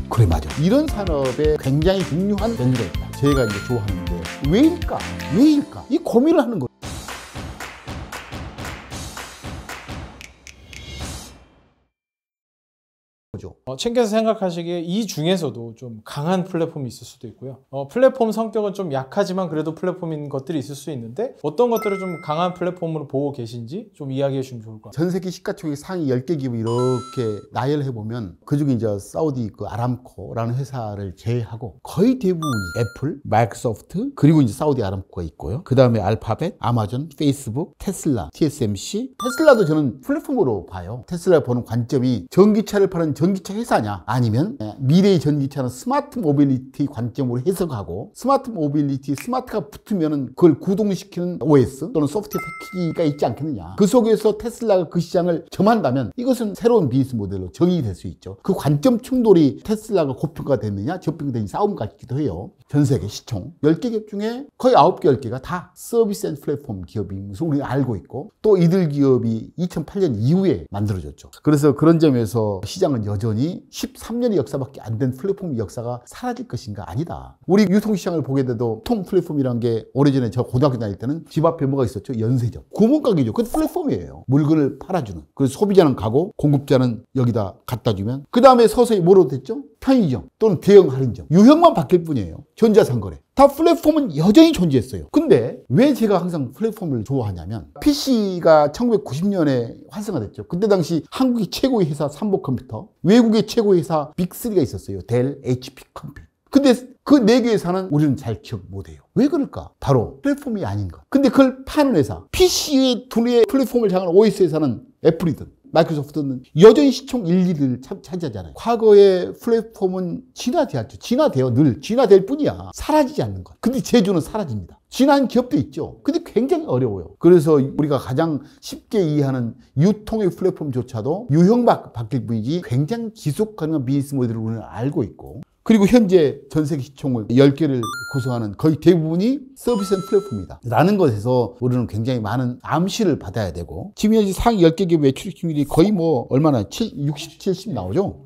그래, 맞아. 이런 산업에 굉장히 중요한 변수가 있다. 제가 이제 좋아하는데 왜일까? 이 고민을 하는 거예요. 챙겨서 생각하시기에 이 중에서도 좀 강한 플랫폼이 있을 수도 있고요. 플랫폼 성격은 좀 약하지만 그래도 플랫폼인 것들이 있을 수 있는데 어떤 것들을 좀 강한 플랫폼으로 보고 계신지 좀 이야기해 주시면 좋을 것 같아요. 전 세계 시가총액 상위 10개 기업을 이렇게 나열해 보면 그중에 이제 사우디 아람코라는 회사를 제외하고 거의 대부분이 애플, 마이크로소프트, 그리고 이제 사우디 아람코가 있고요. 그 다음에 알파벳, 아마존, 페이스북, 테슬라, TSMC. 테슬라도 저는 플랫폼으로 봐요. 테슬라 보는 관점이 전기차를 파는 전기차 회사냐, 아니면 미래의 전기차는 스마트 모빌리티 관점으로 해석하고, 스마트 모빌리티, 스마트가 붙으면은 그걸 구동시키는 OS 또는 소프트웨어 패키지가 있지 않겠느냐. 그 속에서 테슬라가 그 시장을 점한다면 이것은 새로운 비즈니스 모델로 정의될 수 있죠. 그 관점 충돌이 테슬라가 고평가됐느냐 저평가된 싸움 같기도 해요. 전 세계 시총 10개 기업 중에 거의 9개, 10개가 다 서비스 앤 플랫폼 기업인 것을 우리가 알고 있고, 또 이들 기업이 2008년 이후에 만들어졌죠. 그래서 그런 점에서 시장은 여전히 13년의 역사밖에 안 된 플랫폼 역사가 사라질 것인가? 아니다. 우리 유통시장을 보게 돼도 유통 플랫폼이라는 게 오래전에 저 고등학교 다닐 때는 집 앞에 뭐가 있었죠? 연세점. 구멍가게죠. 그것도 플랫폼이에요. 물건을 팔아주는. 그래서 소비자는 가고 공급자는 여기다 갖다 주면, 그 다음에 서서히 뭐로 됐죠? 편의점 또는 대형 할인점. 유형만 바뀔 뿐이에요. 전자상거래. 다 플랫폼은 여전히 존재했어요. 근데 왜 제가 항상 플랫폼을 좋아하냐면, PC가 1990년에 활성화됐죠. 그때 당시 한국의 최고의 회사 삼보컴퓨터, 외국의 최고의 회사 빅3가 있었어요. 델, HP 컴퓨터. 근데 그 네 개 회사는 우리는 잘 기억 못해요. 왜 그럴까? 바로 플랫폼이 아닌 것. 근데 그걸 파는 회사, PC의 두뇌의 플랫폼을 장악하는 OS 회사는 애플이든 마이크로소프트는 여전히 시총 1, 2위를 차지하잖아요. 과거의 플랫폼은 진화되었죠. 늘 진화될 뿐이야. 사라지지 않는 것. 근데 제조는 사라집니다. 진화한 기업도 있죠. 근데 굉장히 어려워요. 그래서 우리가 가장 쉽게 이해하는 유통의 플랫폼조차도 유형만 바뀔 뿐이지 굉장히 지속 가능한 비즈니스 모델을 우리는 알고 있고, 그리고 현재 전 세계 시총을 10개를 구성하는 거의 대부분이 서비스 앤 플랫폼이다 라는 것에서 우리는 굉장히 많은 암시를 받아야 되고, 지금 현재 상위 10개 기업 매출익률이 거의 얼마나 60, 70 나오죠.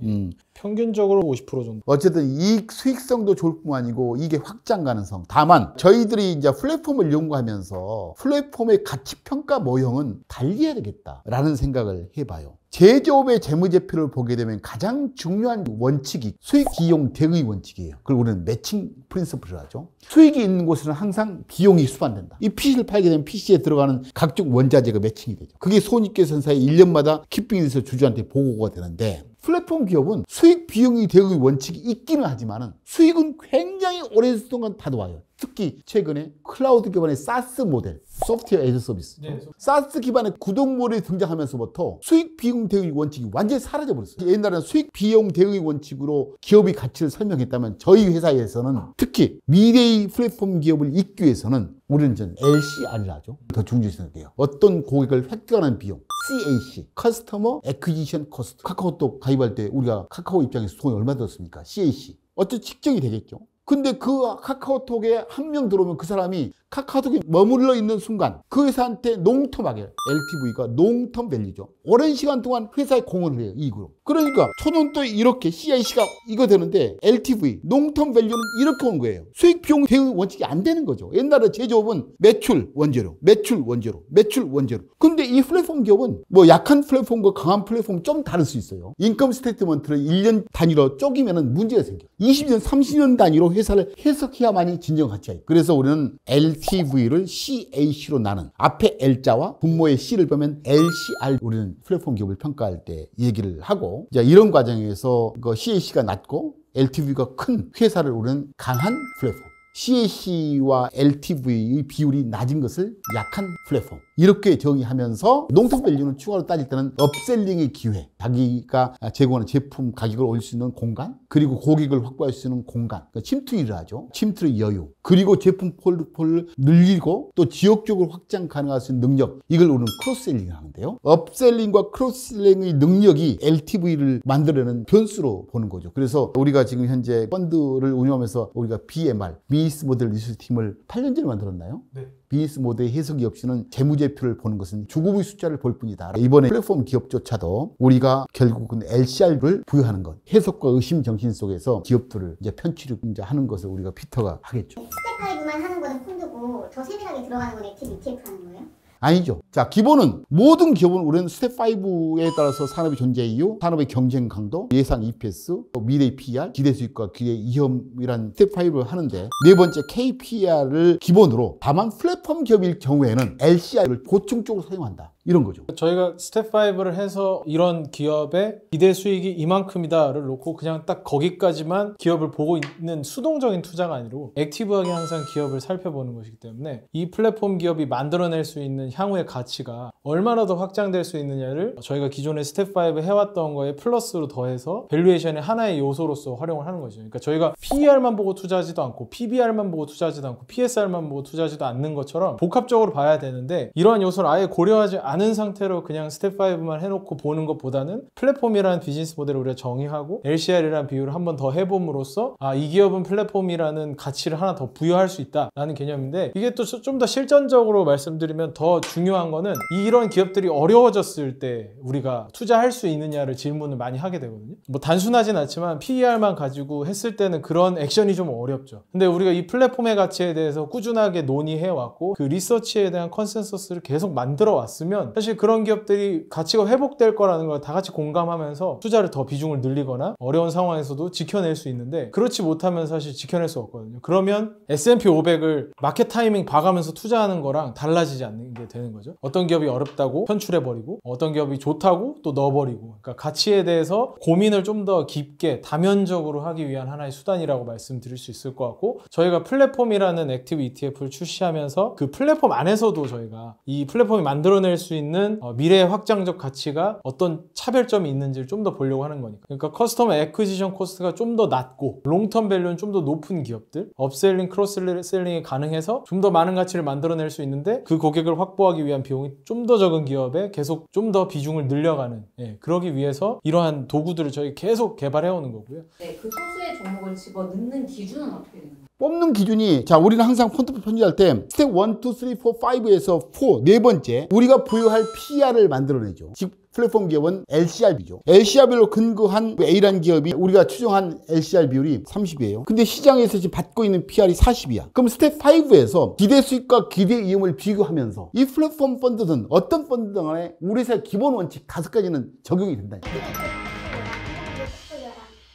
평균적으로 50% 정도. 어쨌든 이익 수익성도 좋을 뿐 아니고 이게 확장 가능성. 다만 저희들이 이제 플랫폼을 연구하면서 플랫폼의 가치평가 모형은 달리해야 되겠다라는 생각을 해봐요. 제조업의 재무제표를 보게 되면 가장 중요한 원칙이 수익, 비용, 대의 원칙이에요. 그걸 우리는 매칭 프린시플이라고 하죠. 수익이 있는 곳에는 항상 비용이 수반된다. 이 PC를 팔게 되면 PC에 들어가는 각종 원자재가 매칭이 되죠. 그게 손익계산서에 1년마다 키핑이 돼서 주주한테 보고가 되는데, 플랫폼 기업은 수익, 비용이 대의 원칙이 있기는 하지만 수익은 굉장히 오랜동안 다뤄와요. 특히 최근에 클라우드 기반의 사스 모델, 소프트웨어 에이즈 서비스. 사스 기반의 구독 모델이 등장하면서부터 수익, 비용, 대의 원칙이 완전히 사라져버렸어요. 옛날에는 수익, 비용, 대의 원칙으로 기업의 가치를 설명했다면, 저희 회사에서는 특히 미래의 플랫폼 기업을 잇기 위해서는 우리는 전 LCR을 하죠. 더 중요시 생각해요. 어떤 고객을 획득하는 비용, CAC, 커스터머 애퀴지션 코스트. 카카오톡 가입할 때 우리가 카카오 입장에서 돈이 얼마 들었습니까? CAC. 어떤 측정이 되겠죠. 근데 그 카카오톡에 한 명 들어오면 그 사람이 카카오톡에 머물러 있는 순간 그 회사한테 농텀하게, LTV가 농텀 밸류죠. 오랜 시간 동안 회사에 공헌을 해요, 이익으로. 그러니까 초년도 이렇게 CIC가 이거 되는데 LTV, 농텀 밸류는 이렇게 오는 거예요. 수익, 비용, 대응 원칙이 안 되는 거죠. 옛날에 제조업은 매출 원재료, 매출 원재료, 매출 원재료. 근데 이 플랫폼 기업은 약한 플랫폼과 강한 플랫폼 좀 다를 수 있어요. 인컴 스테이트먼트를 1년 단위로 쪼개면 문제가 생겨요. 20년, 30년 단위로 회사를 해석해야만이 진정 가치가 있어요. 그래서 우리는 LTV를 CAC로 나눈, 앞에 L자와 분모의 C를 보면 LCR, 우리는 플랫폼 기업을 평가할 때 얘기를 하고, 이런 과정에서 CAC가 낮고 LTV가 큰 회사를 우리는 강한 플랫폼, CAC와 LTV의 비율이 낮은 것을 약한 플랫폼, 이렇게 정의하면서 농통 밸류는 추가로 따질 때는 업셀링의 기회, 자기가 제공하는 제품 가격을 올릴 수 있는 공간, 그리고 고객을 확보할 수 있는 공간, 침투율을 하죠. 침투의 여유, 그리고 제품 폴드포를 늘리고 또 지역적으로 확장 가능할 수 있는 능력, 이걸 우리는 크로스셀링을 하는데요. 업셀링과 크로스셀링의 능력이 LTV를 만들어내는 변수로 보는 거죠. 그래서 우리가 지금 현재 펀드를 운영하면서 우리가 BMR, 비즈니스 모델 리서치 팀을 8년 전에 만들었나요? 네. 비즈니스 모델 해석이 없이는 재무제표를 보는 것은 죽음의 숫자를 볼 뿐이다. 이번에 플랫폼 기업조차도 우리가 결국은 LCR을 부여하는 것, 해석과 의심 정신 속에서 기업들을 이제 편취를 이제 하는 것을 우리가 피터가 하겠죠. 스텝 5만 하는 거는 펀드고 더 세밀하게 들어가는 건 액티브 ETF 하는 거예요? 아니죠. 자, 기본은 모든 기업은 우리는 스텝 5에 따라서 산업의 존재 이유, 산업의 경쟁 강도, 예상 EPS, 미래 PR, 기대 수익과 기대 위험이란 스텝 5를 하는데 네 번째 KPR을 기본으로 다만 플랫폼 기업일 경우에는 LCR을 보충적으로 사용한다. 이런 거죠. 저희가 스텝 5를 해서 이런 기업의 기대 수익이 이만큼이다를 놓고 그냥 딱 거기까지만 기업을 보고 있는 수동적인 투자가 아니고 액티브하게 항상 기업을 살펴보는 것이기 때문에 이 플랫폼 기업이 만들어낼 수 있는 향후의 가치가 얼마나 더 확장될 수 있느냐를 저희가 기존에 스텝 5 해왔던 거에 플러스로 더해서 밸류에이션의 하나의 요소로서 활용을 하는 거죠. 그러니까 저희가 PER만 보고 투자하지도 않고 PBR만 보고 투자하지도 않고 PSR만 보고 투자하지도 않는 것처럼 복합적으로 봐야 되는데 이러한 요소를 아예 고려하지 않은 상태로 그냥 스텝 5만 해놓고 보는 것보다는 플랫폼이라는 비즈니스 모델을 우리가 정의하고 LCR이라는 비율을 한 번 더 해봄으로써 이 기업은 플랫폼이라는 가치를 하나 더 부여할 수 있다라는 개념인데 이게 또 좀 더 실전적으로 말씀드리면 더 중요한 거는 이런 기업들이 어려워졌을 때 우리가 투자할 수 있느냐를 질문을 많이 하게 되거든요. 뭐 단순하진 않지만 PER만 가지고 했을 때는 그런 액션이 좀 어렵죠. 근데 우리가 이 플랫폼의 가치에 대해서 꾸준하게 논의해왔고 그 리서치에 대한 컨센서스를 계속 만들어 왔으면 사실 그런 기업들이 가치가 회복될 거라는 걸 다 같이 공감하면서 투자를 더 비중을 늘리거나 어려운 상황에서도 지켜낼 수 있는데 그렇지 못하면 사실 지켜낼 수 없거든요. 그러면 S&P 500을 마켓 타이밍 봐가면서 투자하는 거랑 달라지지 않는 게 되는 거죠. 어떤 기업이 어렵다고 편출해버리고 어떤 기업이 좋다고 또 넣어버리고 그러니까 가치에 대해서 고민을 좀 더 깊게 다면적으로 하기 위한 하나의 수단이라고 말씀드릴 수 있을 것 같고 저희가 플랫폼이라는 액티브 ETF를 출시하면서 그 플랫폼 안에서도 저희가 이 플랫폼이 만들어낼 수 있는 미래의 확장적 가치가 어떤 차별점이 있는지를 좀 더 보려고 하는 거니까. 그러니까 커스터머 애퀴지션 코스트가 좀 더 낮고 롱텀 밸류는 좀 더 높은 기업들, 업셀링, 크로스셀링이 가능해서 좀 더 많은 가치를 만들어낼 수 있는데 그 고객을 확보하기 위한 비용이 좀 더 적은 기업에 계속 좀 더 비중을 늘려가는 그러기 위해서 이러한 도구들을 저희 계속 개발해오는 거고요. 네, 그 소수의 종목을 집어넣는 기준은 어떻게 되는 거예요? 뽑는 기준이 자 우리는 항상 폰트표 편집할 때 스텝 1, 2, 3, 4, 5에서 4, 네 번째 우리가 부여할 PR을 만들어내죠. 즉 플랫폼 기업은 LCR비죠. LCR별로 근거한 A라는 기업이 우리가 추정한 LCR 비율이 30이에요. 근데 시장에서 지금 받고 있는 PR이 40이야. 그럼 스텝 5에서 기대 수익과 기대 위험을 비교하면서 이 플랫폼 펀드든 어떤 펀드든 간에 우리 회사의 기본 원칙 5가지는 적용이 된다.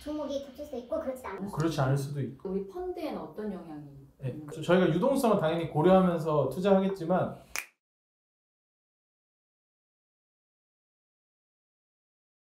종목이 겹칠 수도 있고 그렇지 않을 그렇지 않을 수도 있고 우리 펀드에는 어떤 영향이? 저희가 유동성은 당연히 고려하면서 투자하겠지만